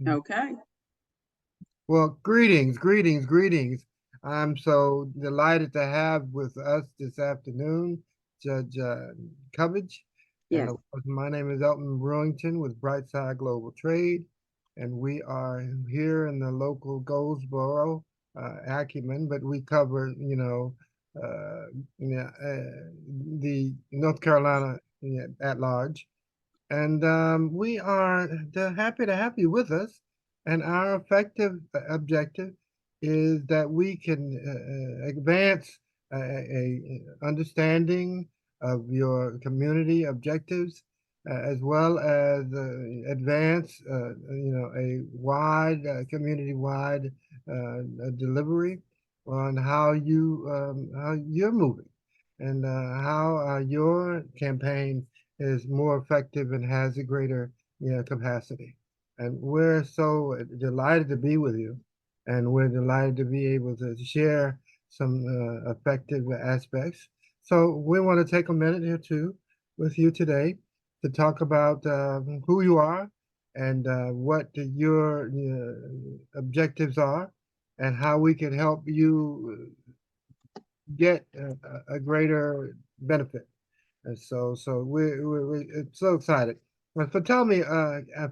Okay. Well, greetings, greetings, greetings. I'm so delighted to have with us this afternoon Judge Cubbage. And Yes. of course, my name is Elton Brewington with Brightside Global Trade. And we are here in the local Goldsboro, Acumen, but we cover, uh, the North Carolina at large. And we are happy to have you with us. And our effective objective is that we can advance a understanding of your community objectives, as well as advance, a wide, community-wide delivery on how you're moving and how your campaign is more effective and has a greater capacity. And we're so delighted to be with you, and we're delighted to be able to share some effective aspects. So we want to take a minute here too with you today to talk about who you are and what your objectives are and how we can help you get a greater benefit. And so we're so excited. So tell me,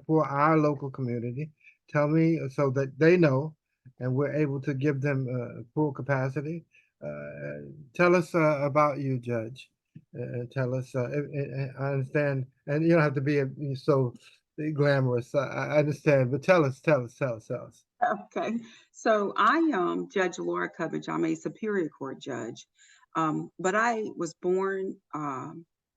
for our local community, tell me so that they know, and we're able to give them full capacity. Tell us about you, Judge. Tell us. I understand, and you don't have to be so glamorous. I understand, but tell us. Okay. So I Judge Lora Cubbage. I'm a Superior Court judge. But I was born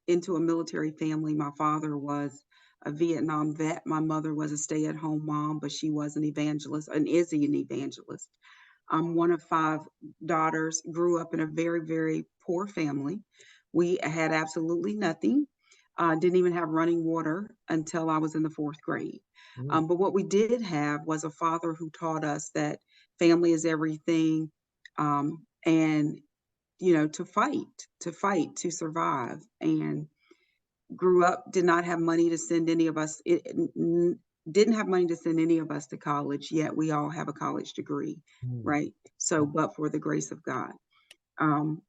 into a military family. My father was a Vietnam vet. My mother was a stay-at-home mom, but she was an evangelist and is an evangelist. I'm one of five daughters, grew up in a very, very poor family. We had absolutely nothing. Didn't even have running water until I was in the fourth grade. Mm, But what we did have was a father who taught us that family is everything, and to fight, to survive. And grew up, did not have money to send any of us. Didn't have money to send any of us to college. Yet we all have a college degree, mm, right? So, but for the grace of God. Um,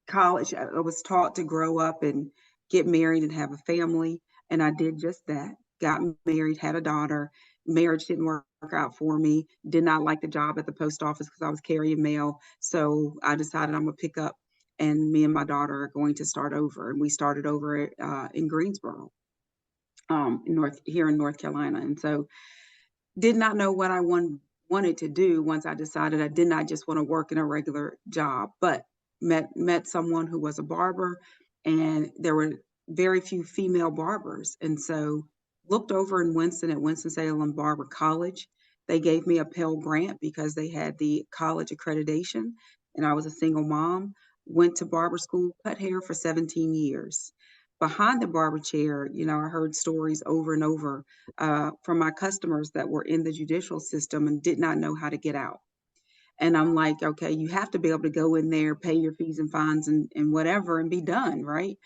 College, I was taught to grow up and get married and have a family, and I did just that. Got married, had a daughter. Marriage didn't work out for me. Did not like the job at the post office because I was carrying mail. So I decided I'm gonna pick up, and me and my daughter are going to start over. And we started over in Greensboro, in North Carolina. And so did not know what I wanted to do once I decided I did not just want to work in a regular job, but met someone who was a barber, and there were very few female barbers, and so looked over in Winston at Winston-Salem Barber College. They gave me a Pell Grant because they had the college accreditation, and I was a single mom. Went to barber school, cut hair for 17 years. Behind the barber chair, I heard stories over and over from my customers that were in the judicial system and did not know how to get out. And I'm like, okay, you have to be able to go in there, pay your fees and fines and whatever and be done, right?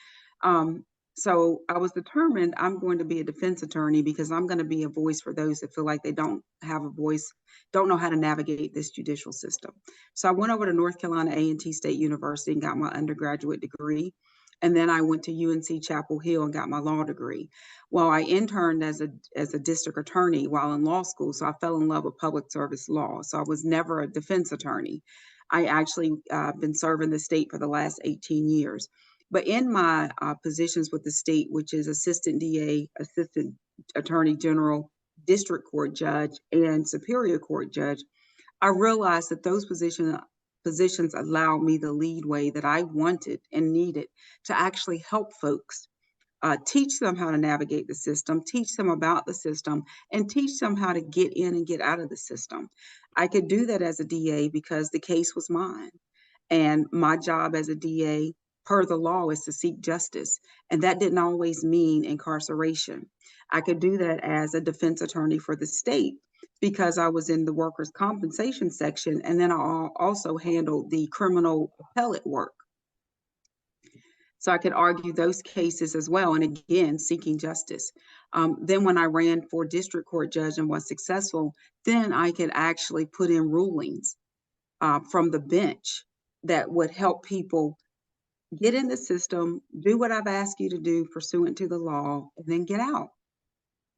Um, so I was determined I'm going to be a defense attorney because I'm going to be a voice for those that feel like they don't have a voice, don't know how to navigate this judicial system. So I went over to North Carolina A&T State University and got my undergraduate degree. And then I went to UNC Chapel Hill and got my law degree. Well, I interned as a district attorney while in law school, so I fell in love with public service law. So I was never a defense attorney. I actually been serving the state for the last 18 years. But in my positions with the state, which is assistant DA, assistant attorney general, district court judge, and superior court judge, I realized that those positions allowed me the leadway that I wanted and needed to actually help folks, teach them how to navigate the system, teach them about the system, and teach them how to get in and get out of the system. I could do that as a DA because the case was mine. And my job as a DA, per the law, is to seek justice. And that didn't always mean incarceration. I could do that as a defense attorney for the state because I was in the workers' compensation section. And then I also handled the criminal appellate work. So I could argue those cases as well. And again, seeking justice. Then when I ran for district court judge and was successful, then I could actually put in rulings from the bench that would help people get in the system, do what I've asked you to do pursuant to the law, and then get out.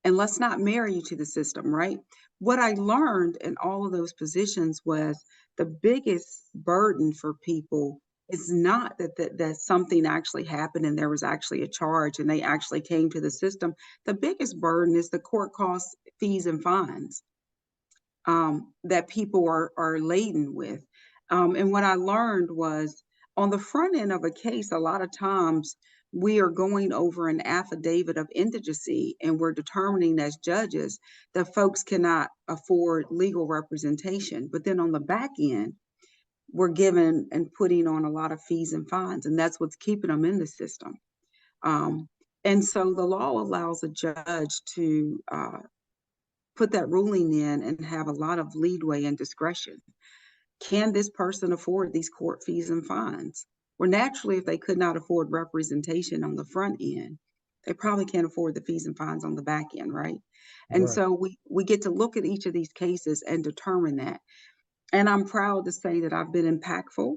And let's not marry you to the system, right? What I learned in all of those positions was the biggest burden for people is not that something actually happened and there was actually a charge and they actually came to the system. The biggest burden is the court costs, fees, and fines that people are laden with. And what I learned was on the front end of a case, a lot of times we are going over an affidavit of indigency and we're determining as judges that folks cannot afford legal representation. But then on the back end, we're given and putting on a lot of fees and fines, and that's what's keeping them in the system. Um, and so the law allows a judge to put that ruling in and have a lot of leadway and discretion. Can this person afford these court fees and fines? Well, naturally, if they could not afford representation on the front end, they probably can't afford the fees and fines on the back end, right? And Right. so we get to look at each of these cases and determine that. And I'm proud to say that I've been impactful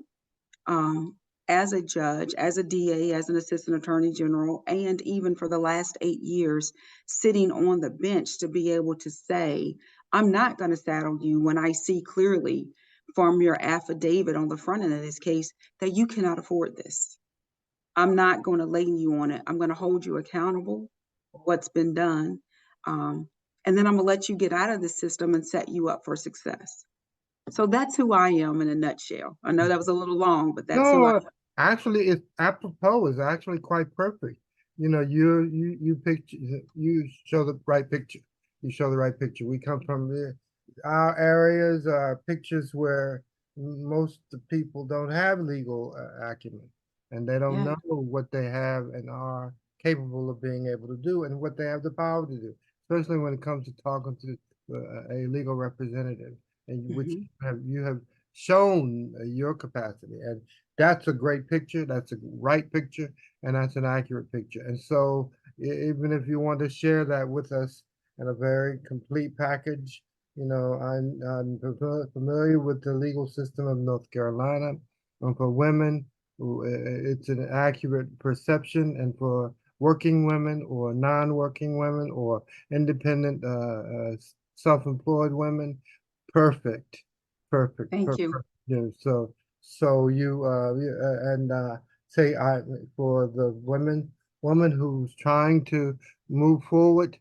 um, as a judge, as a DA, as an assistant attorney general, and even for the last 8 years, sitting on the bench to be able to say, I'm not going to saddle you when I see clearly from your affidavit on the front end of this case that you cannot afford this. I'm not going to lay you on it. I'm going to hold you accountable for what's been done. Um, and then I'm going to let you get out of the system and set you up for success. So that's who I am in a nutshell. I know that was a little long, but that's who I No, am. actually, it's apropos is actually quite perfect. You know, you picture, you show the right picture. You show the right picture. We come from our areas are pictures where most of the people don't have legal acumen, and they don't Yeah. know what they have and are capable of being able to do, and what they have the power to do. Especially when it comes to talking to a legal representative, and which Hmm. you have shown your capacity. And that's a great picture. That's a right picture, and that's an accurate picture. And so, even if you want to share that with us in a very complete package, I'm familiar with the legal system of North Carolina. And for women, it's an accurate perception, and for working women or non-working women or independent, self-employed women, perfect, perfect, Thank you. perfect. So and say I for the woman who's trying to move forward,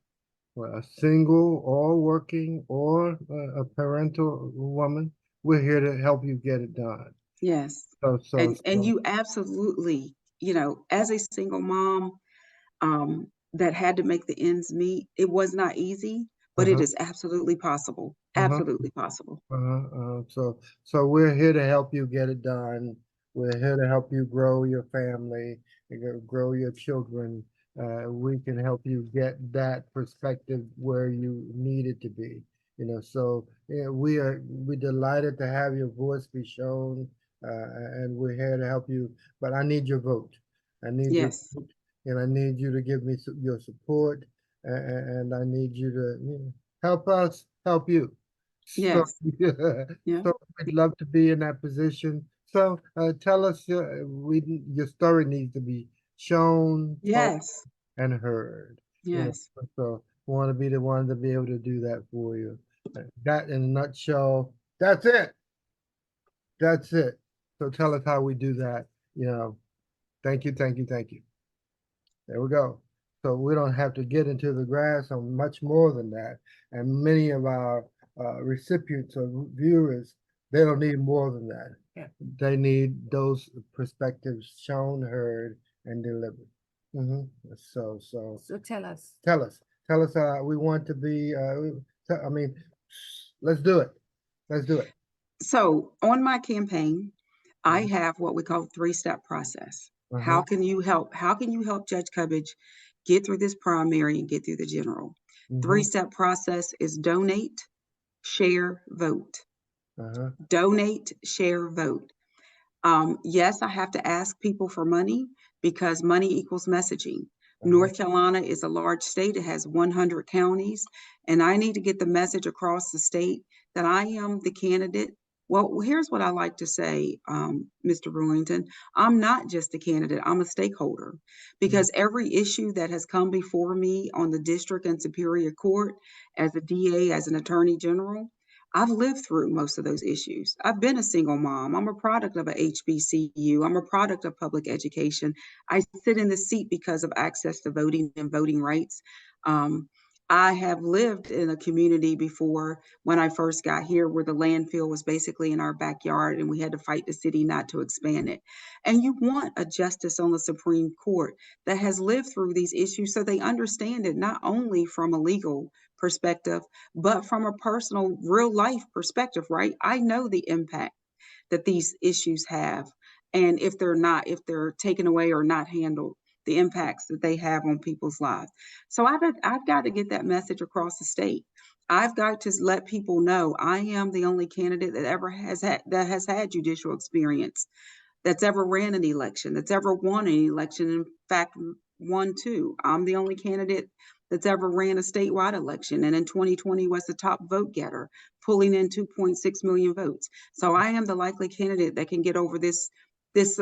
a single or working or a parental woman, we're here to help you get it done. Yes. So so And so. you absolutely, as a single mom that had to make the ends meet, it was not easy, but it Uh-huh, is absolutely possible. uh-huh. Absolutely possible. So we're here to help you get it done. We're here to help you grow your family, grow your children. We can help you get that perspective where you need it to be. So yeah, we're delighted to have your voice be shown, and we're here to help you. But I need your vote. I need your Yes. vote, and I need you to give me your support, and I need you to help us help you. So, Yes. yeah, Yeah. so we'd love to be in that position. So, tell us, your story needs to be shown, told, Yes. and heard. You know, Yes. so want to be the one to be able to do that for you. That, in a nutshell, that's it. That's it. So, tell us how we do that. Thank you, thank you, thank you. There we go. So we don't have to get into the grass on much more than that. And many of our recipients or viewers, they don't need more than that. Yeah. They need those perspectives shown, heard, and delivered. hmm So tell us. Tell us. We want to be. I mean, let's do it. Let's do it. So on my campaign, I Mhm. have what we call three-step process. Uh-huh. How can you help Judge Cubbage get through this primary and get through the general? hmm Three-step process is donate, share, vote. Uh-huh. Donate, share, vote. Yes, I have to ask people for money because money equals messaging. Uh-huh. North Carolina is a large state. It has 100 counties, and I need to get the message across the state that I am the candidate. Well, here's what I like to say, Mr. Brewington. I'm not just a candidate, I'm a stakeholder, because every issue that has come before me on the district and superior court as a DA, as an attorney general, I've lived through most of those issues. I've been a single mom. I'm a product of a HBCU. I'm a product of public education. I sit in the seat because of access to voting and voting rights. Um, I have lived in a community before when I first got here where the landfill was basically in our backyard and we had to fight the city not to expand it. And you want a justice on the Supreme Court that has lived through these issues so they understand it not only from a legal perspective, but from a personal, real life perspective, right? I know the impact that these issues have. And if they're taken away or not handled, the impacts that they have on people's lives. So I've got to get that message across the state. I've got to let people know I am the only candidate that has had judicial experience, that's ever ran an election, that's ever won an election. In fact, won two. I'm the only candidate that's ever ran a statewide election, and in 2020 was the top vote getter, pulling in 2.6 million votes. So I am the likely candidate that can this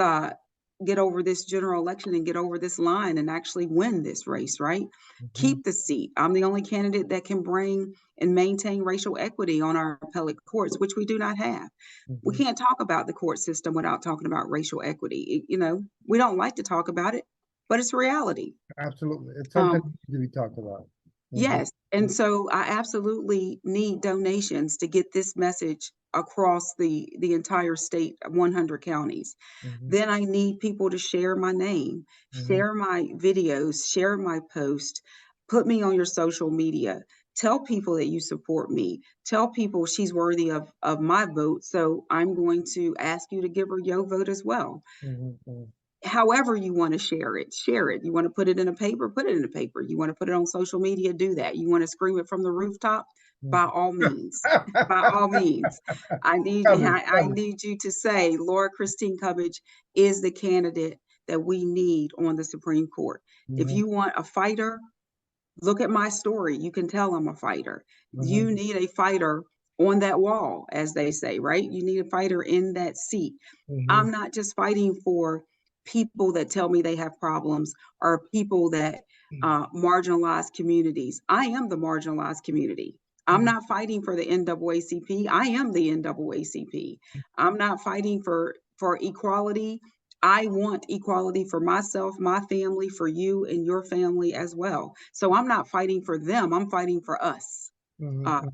get over this general election and get over this line and actually win this race, right? Keep the seat. I'm the only candidate that can bring and maintain racial equity on our appellate courts, which we do not have. We can't talk about the court system without talking about racial equity. We don't like to talk about it, but it's reality. Absolutely. It's something to be talked about. Yes. And so I absolutely need donations to get this message across the entire state, 100 counties. Then I need people to share my name, share my videos, share my post, put me on your social media. Tell people that you support me. Tell people she's worthy of my vote. So I'm going to ask you to give her your vote as well. However you want to share it, share it. You want to put it in a paper, put it in a paper. You want to put it on social media, do that. You want to scream it from the rooftop, by all means. By all means. I need you to say Laura Christine Cubbage is the candidate that we need on the Supreme Court. If you want a fighter, look at my story. You can tell I'm a fighter. You need a fighter on that wall, as they say, right? You need a fighter in that seat. I'm not just fighting for people that tell me they have problems or people that marginalize communities. I am the marginalized community. I'm not fighting for the NAACP. I am the NAACP. I'm not fighting for equality. I want equality for myself, my family, for you and your family as well. So I'm not fighting for them. I'm fighting for us,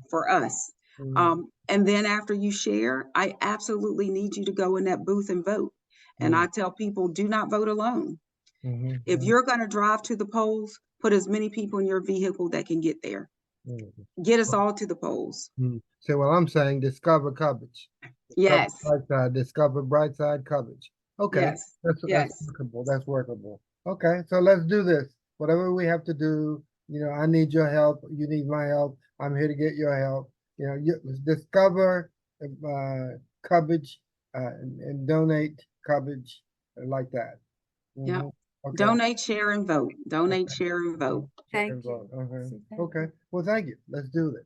for us. And then after you share, I absolutely need you to go in that booth and vote. And I tell people, do not vote alone. If you're going to drive to the polls, put as many people in your vehicle that can get there. Get us all to the polls. So, well, I'm saying discover Cubbage. Yes. Discover Brightside Cubbage. Okay. Yes. That's workable. That's workable. Okay. So let's do this. Whatever we have to do, I need your help. You need my help. I'm here to get your help. Discover Cubbage and donate Cubbage like that. Yeah. Okay. Donate, share, and vote. Donate, share, and vote. Thank you. Okay. Well, thank you. Let's do it.